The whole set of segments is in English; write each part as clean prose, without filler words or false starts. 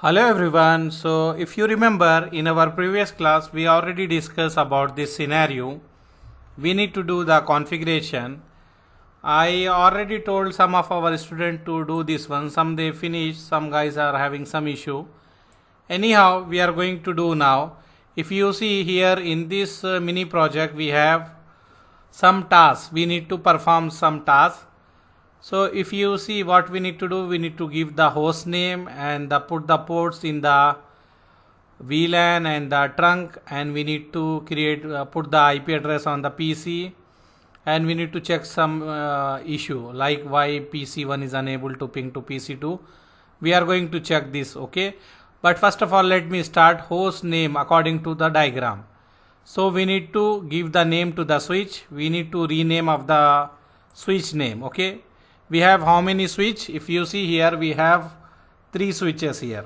Hello everyone. So if you remember in our previous class we already discussed about this scenario. We need to do the configuration. I already told some of our students to do this one. Some they finish, some guys are having some issue. Anyhow, we are going to do now. If you see here in this mini project we have some tasks. We need to perform some tasks. So if you see what we need to do, we need to give the host name and put the ports in the VLAN and the trunk, and we need to put the IP address on the PC, and we need to check some issue like why PC1 is unable to ping to PC2. We are going to check this, okay? But first of all, let me start host name according to the diagram. So we need to give the name to the switch. We need to rename of the switch name, okay? We have how many switch? If you see here, we have 3 switches here.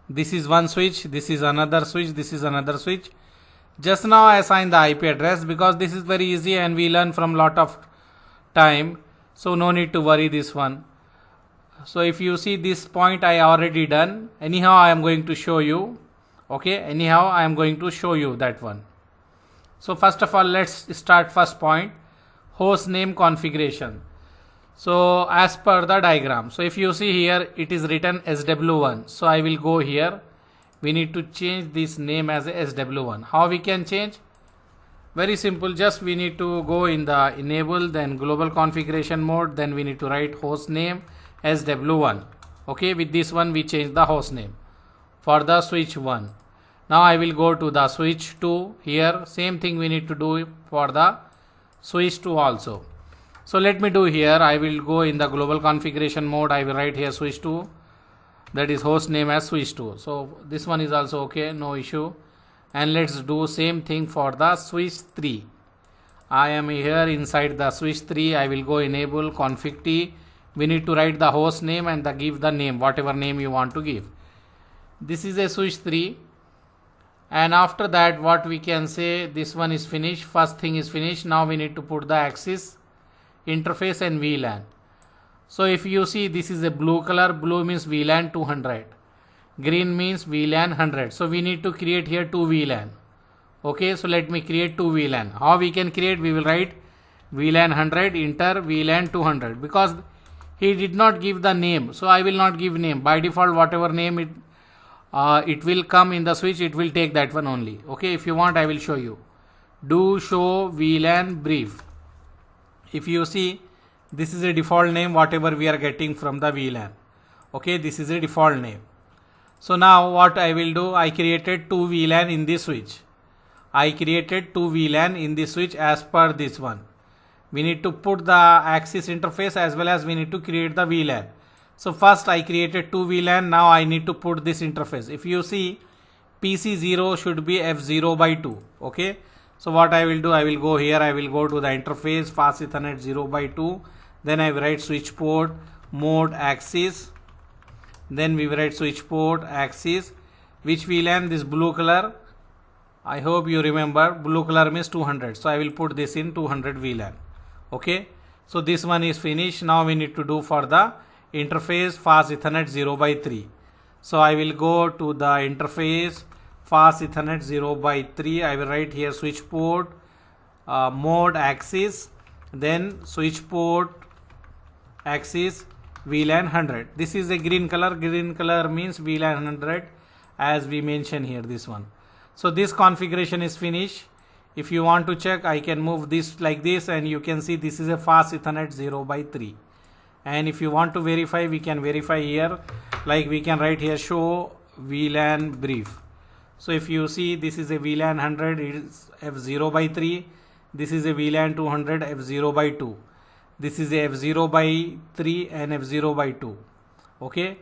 This is one switch, this is another switch, this is another switch. Just now I assign the IP address because this is very easy and we learn from lot of time. So no need to worry this one. So if you see this point I already done. Anyhow I am going to show you. Okay, anyhow I am going to show you that one. So first of all let's start first point, host name configuration. So as per the diagram, so if you see here it is written SW1. So I will go here. We need to change this name as SW1. How we can change? Very simple. Just we need to go in the enable, then global configuration mode. Then we need to write host name SW1. Okay, with this one we change the host name for the switch 1. Now I will go to the switch 2. Here same thing we need to do for the switch 2 also. So let me do here, I will go in the global configuration mode, I will write here switch 2, that is host name as switch 2. So this one is also okay, no issue. And let's do same thing for the switch 3. I am here inside the switch 3, I will go enable config T. We need to write the host name and give the name, whatever name you want to give. This is a switch 3. And after that what we can say, this one is finished, first thing is finished. Now we need to put the access interface and VLAN. So if you see this is a blue color, blue means VLAN 200, green means VLAN 100. So we need to create here 2 VLAN. Okay, so let me create 2 VLAN. How we can create? We will write VLAN 100 enter VLAN 200 because he did not give the name. So I will not give name. By default whatever name it will come in the switch, it will take that one only. Okay, if you want I will show you. Do show VLAN brief. If you see this is a default name whatever we are getting from the VLAN. Okay, this is a default name. So now what I will do, I created 2 VLAN in this switch. I created 2 VLAN in this switch as per this one. We need to put the access interface as well as we need to create the VLAN. So first I created 2 VLAN, now I need to put this interface. If you see PC0 should be F0 by 2. Okay. So what I will do, I will go here, I will go to the interface fast Ethernet 0 by 2. Then I will write switch port mode access. Then we will write switch port access. Which VLAN? This blue color. I hope you remember blue color means 200. So I will put this in 200 VLAN. Okay. So this one is finished. Now we need to do for the interface fast Ethernet 0 by 3. So I will go to the interface fast Ethernet 0 by 3. I will write here switch port mode access, then switch port access VLAN 100. This is a green color. Green color means VLAN 100 as we mentioned here this one. So this configuration is finished. If you want to check, I can move this like this and you can see this is a fast Ethernet 0 by 3. And if you want to verify, we can verify here, like we can write here show VLAN brief. So if you see this is a VLAN 100, it is F0 by 3. This is a VLAN 200 F0 by 2. This is a F0 by 3 and F0 by 2. Okay.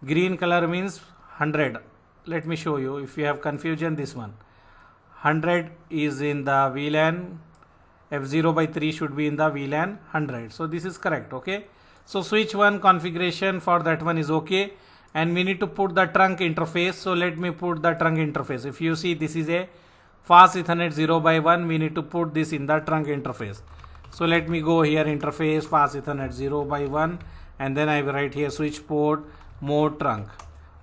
Green color means 100. Let me show you. If you have confusion, this one 100 is in the VLAN. F0 by 3 should be in the VLAN 100. So this is correct. Okay. So switch 1 configuration for that one is okay. And we need to put the trunk interface. So let me put the trunk interface. If you see this is a fast Ethernet 0 by 1, we need to put this in the trunk interface. So let me go here interface fast Ethernet 0 by 1 and then I will write here switch port mode trunk.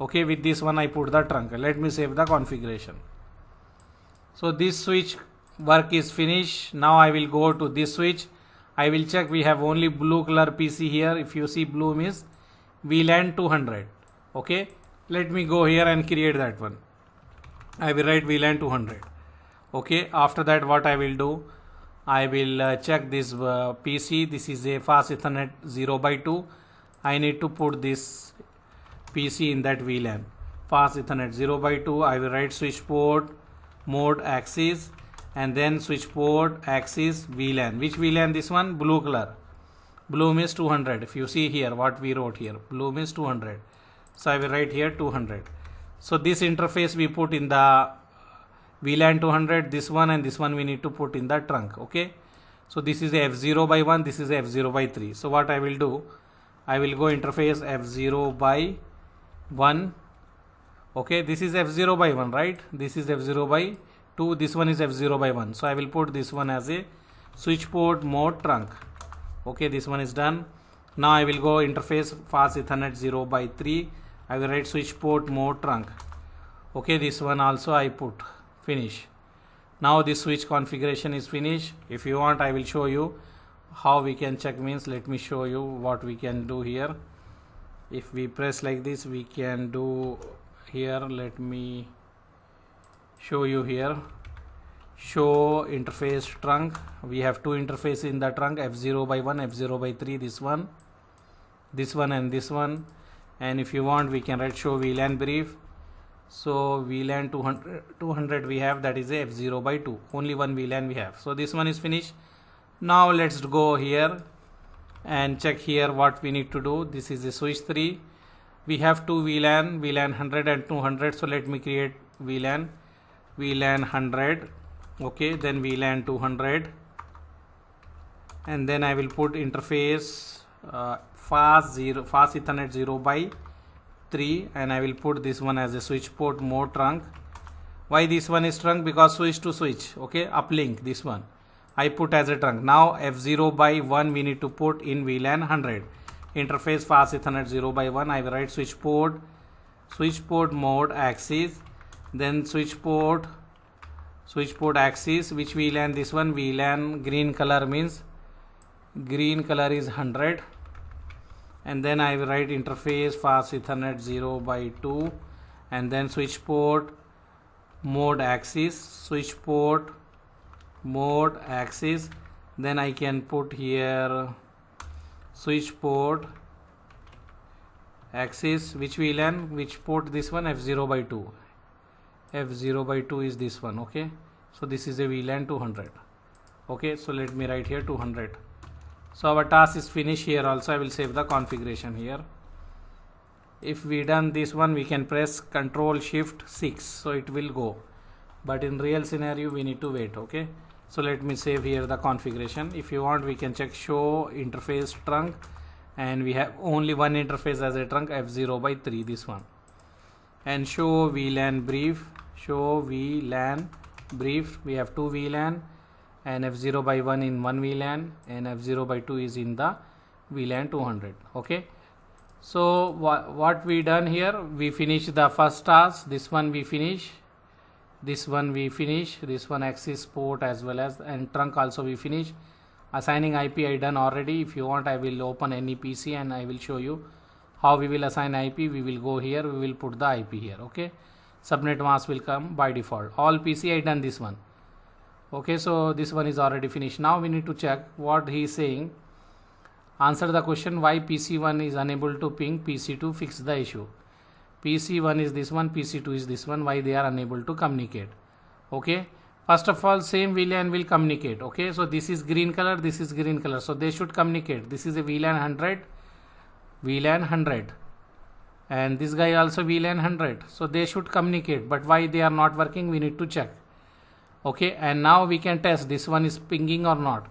Okay, with this one I put the trunk. Let me save the configuration. So this switch work is finished. Now I will go to this switch. I will check we have only blue color PC here. If you see blue means VLAN 200. Okay, let me go here and create that one. I will write VLAN 200. Okay, after that what I will do, I will check this PC. This is a fast Ethernet 0x2. I need to put this PC in that VLAN. Fast Ethernet 0x2. I will write switch port mode axis and then switch port axis VLAN. Which VLAN? This one, blue color. Blue means 200. If you see here what we wrote here, blue means 200. So I will write here 200. So this interface we put in the VLAN 200, this one and this one we need to put in the trunk. Okay, so this is a F0x1, this is a F0x3. So what I will do, I will go interface F0x1. Okay, this is F0x1, right? This is F0x2, this one is F0x1. So I will put this one as a switch port mode trunk. Okay, this one is done. Now I will go interface fast Ethernet 0x3. I will write switch port mode trunk. Okay, this one also I put. Finish. Now this switch configuration is finished. If you want, I will show you how we can check. Means let me show you what we can do here. If we press like this, we can do here. Let me show you here. Show interface trunk. We have two interfaces in the trunk, F0x1, F0x3, this one and this one. And if you want, we can write show VLAN brief. So VLAN 200 we have, that is a F0x2. Only one VLAN we have. So this one is finished. Now let's go here and check here what we need to do. This is the switch 3. We have two VLAN 100 and 200. So let me create VLAN 100. Okay, then VLAN 200. And then I will put interface fast Ethernet 0x3, and I will put this one as a switch port mode trunk. Why this one is trunk? Because switch to switch. Okay, uplink, this one I put as a trunk. Now F0x1 we need to put in VLAN 100. Interface fast Ethernet 0x1. I will write switch port mode axis, then switch port axis. Which VLAN? This one, VLAN green color means green color is 100. And then I will write interface fast Ethernet 0x2, and then switch port mode axis, then I can put here switch port axis. Which VLAN? Which port? This one, F0x2. F0x2 is this one. Okay, so this is a VLAN 200. Okay, so let me write here 200. So our task is finished here. Also I will save the configuration here. If we done this one, we can press Ctrl Shift 6, so it will go, but in real scenario we need to wait. Okay, so let me save here the configuration. If you want, we can check show interface trunk, and we have only one interface as a trunk, F0x3, this one. And show VLAN brief, we have two VLAN, and F0x1 in one VLAN, and F0x2 is in the VLAN 200. Okay, so what we done here, we finish the first task. This one we finish, this one access port as well as, and trunk also we finish. Assigning IP I done already. If you want, I will open any PC and I will show you how we will assign IP. We will go here, we will put the IP here. Okay, subnet mask will come by default. All PC I done this one. Okay, so this one is already finished. Now we need to check what he is saying. Answer the question why PC1 is unable to ping PC2. Fix the issue. PC1 is this one, PC2 is this one. Why they are unable to communicate? Okay, first of all, same VLAN will communicate. Okay, so this is green color, this is green color, so they should communicate. This is a VLAN 100, and this guy also VLAN 100, so they should communicate. But why they are not working, we need to check. Okay, and now we can test this one is pinging or not.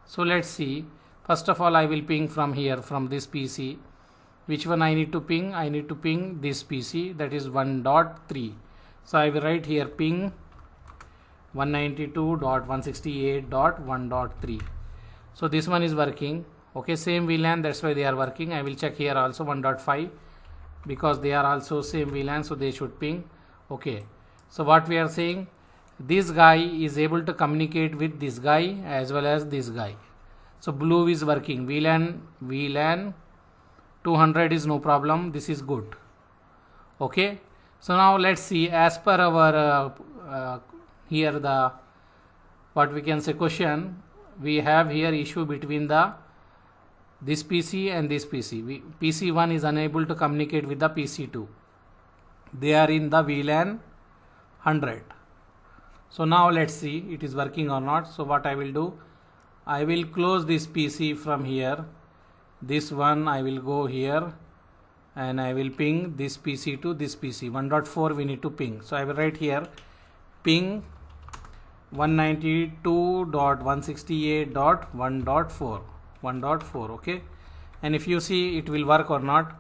So let's see. First of all, I will ping from here, from this PC. Which one I need to ping? I need to ping this PC, that is 1.3. So I will write here ping 192.168.1.3. So this one is working. Okay, same VLAN, that's why they are working. I will check here also 1.5. because they are also same VLAN, so they should ping. Okay, so what we are saying, this guy is able to communicate with this guy as well as this guy. So blue is working, VLAN 200 is no problem, this is good. Okay, so now let's see, as per our here the what we can say question, we have here issue between this PC and this PC. PC1 is unable to communicate with the PC2. They are in the VLAN 100. So now let's see it is working or not. So what I will do, I will close this PC from here. This one I will go here and I will ping this PC to this PC. 1.4 we need to ping. So I will write here ping 192.168.1.4. 1.4. Okay, and if you see it will work or not,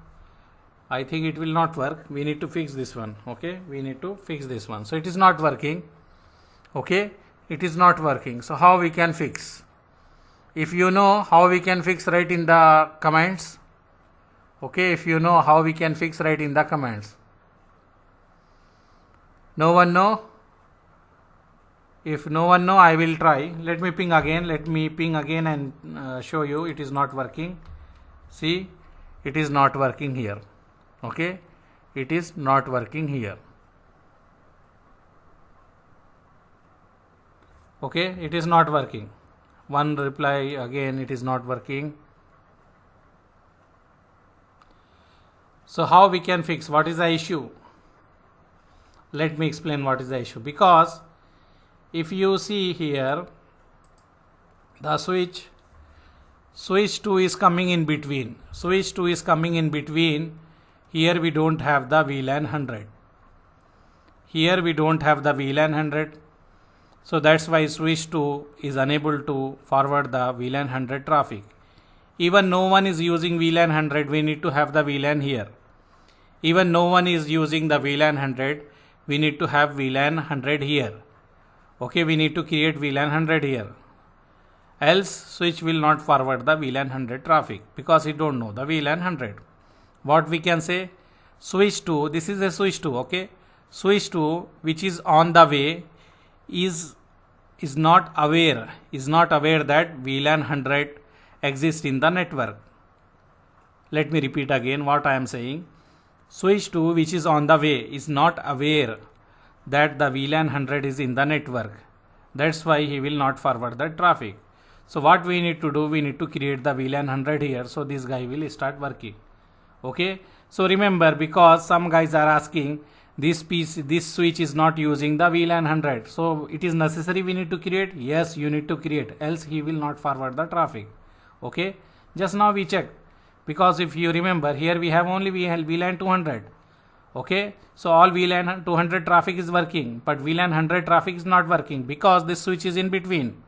I think it will not work. We need to fix this one. Okay, we need to fix this one. So it is not working. Okay, it is not working. So how we can fix? If you know how we can fix, write in the comments. Okay, if you know how we can fix, write in the comments. No one know? If no one know, I will try. Let me ping again. Let me ping again and show you it is not working. See, it is not working here. Okay, it is not working here. Okay, it is not working. One reply again, it is not working. So how we can fix? What is the issue? Let me explain what is the issue. Because if you see here, the switch 2 is coming in between. Switch 2 is coming in between. Here we don't have the VLAN 100. Here we don't have the VLAN 100. So that's why switch 2 is unable to forward the VLAN 100 traffic. Even no one is using VLAN 100, we need to have the VLAN here. Even no one is using the VLAN 100, we need to have VLAN 100 here. Okay, we need to create VLAN 100 here. Else switch will not forward the VLAN 100 traffic because it don't know the VLAN 100. What we can say? Switch 2, this is a switch 2, okay? Switch 2 which is on the way is not aware that VLAN 100 exists in the network. Let me repeat again what I am saying. Switch 2 which is on the way is not aware that the VLAN 100 is in the network. That's why he will not forward the traffic. So what we need to do, we need to create the VLAN 100 here, so this guy will start working. Okay, so remember, because some guys are asking this switch is not using the VLAN 100, so it is necessary we need to create. Yes, you need to create, else he will not forward the traffic. Okay, just now we check, because if you remember, here we have only VLAN 200. Okay, so all VLAN 200 traffic is working, but VLAN 100 traffic is not working because this switch is in between.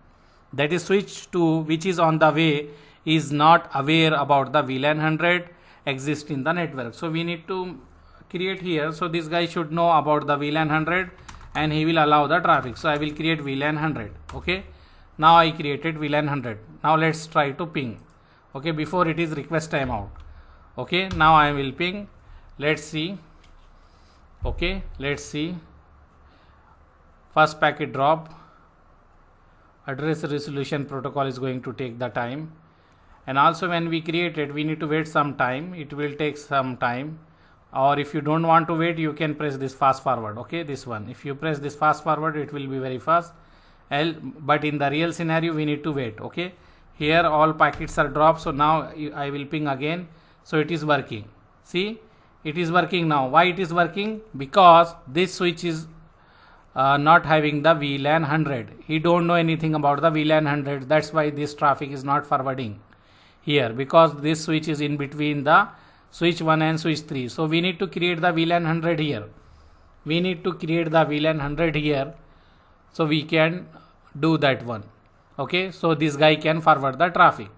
That is switch 2 which is on the way is not aware about the VLAN 100 exist in the network. So we need to create here, so this guy should know about the VLAN 100 and he will allow the traffic. So I will create VLAN 100. Okay, now I created VLAN 100. Now let's try to ping. Okay, before it is request timeout. Okay, now I will ping. Let's see. Okay, let's see. First packet drop. Address resolution protocol is going to take the time, and also when we create it, we need to wait some time. It will take some time, or if you don't want to wait, you can press this fast forward. Okay, this one, if you press this fast forward, it will be very fast. But in the real scenario, we need to wait. Okay, here all packets are dropped, so now I will ping again. So it is working. See, it is working now. Why it is working? Because this switch is not having the VLAN 100. He don't know anything about the VLAN 100. That's why this traffic is not forwarding here, because this switch is in between the switch 1 and switch 3. So we need to create the VLAN 100 here. We need to create the VLAN 100 here, so we can do that one. Okay, so this guy can forward the traffic.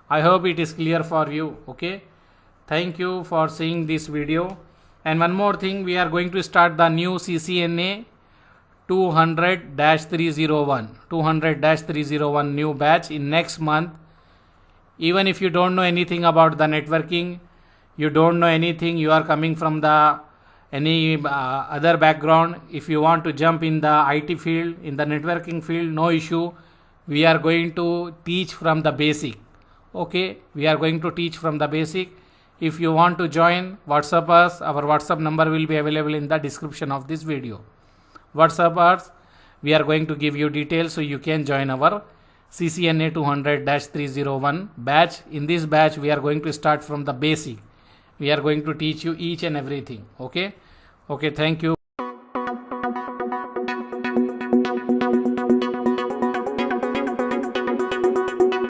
I hope it is clear for you. Okay, thank you for seeing this video. And one more thing, we are going to start the new CCNA 200-301 new batch in next month. Even if you don't know anything about the networking, you don't know anything, you are coming from the any other background, if you want to jump in the IT field, in the networking field, no issue. We are going to teach from the basic. Okay, we are going to teach from the basic. If you want to join, WhatsApp us. Our WhatsApp number will be available in the description of this video. WhatsApp us. We are going to give you details so you can join our CCNA 200-301 batch. In this batch, we are going to start from the basic. We are going to teach you each and everything. Okay. Okay, thank you.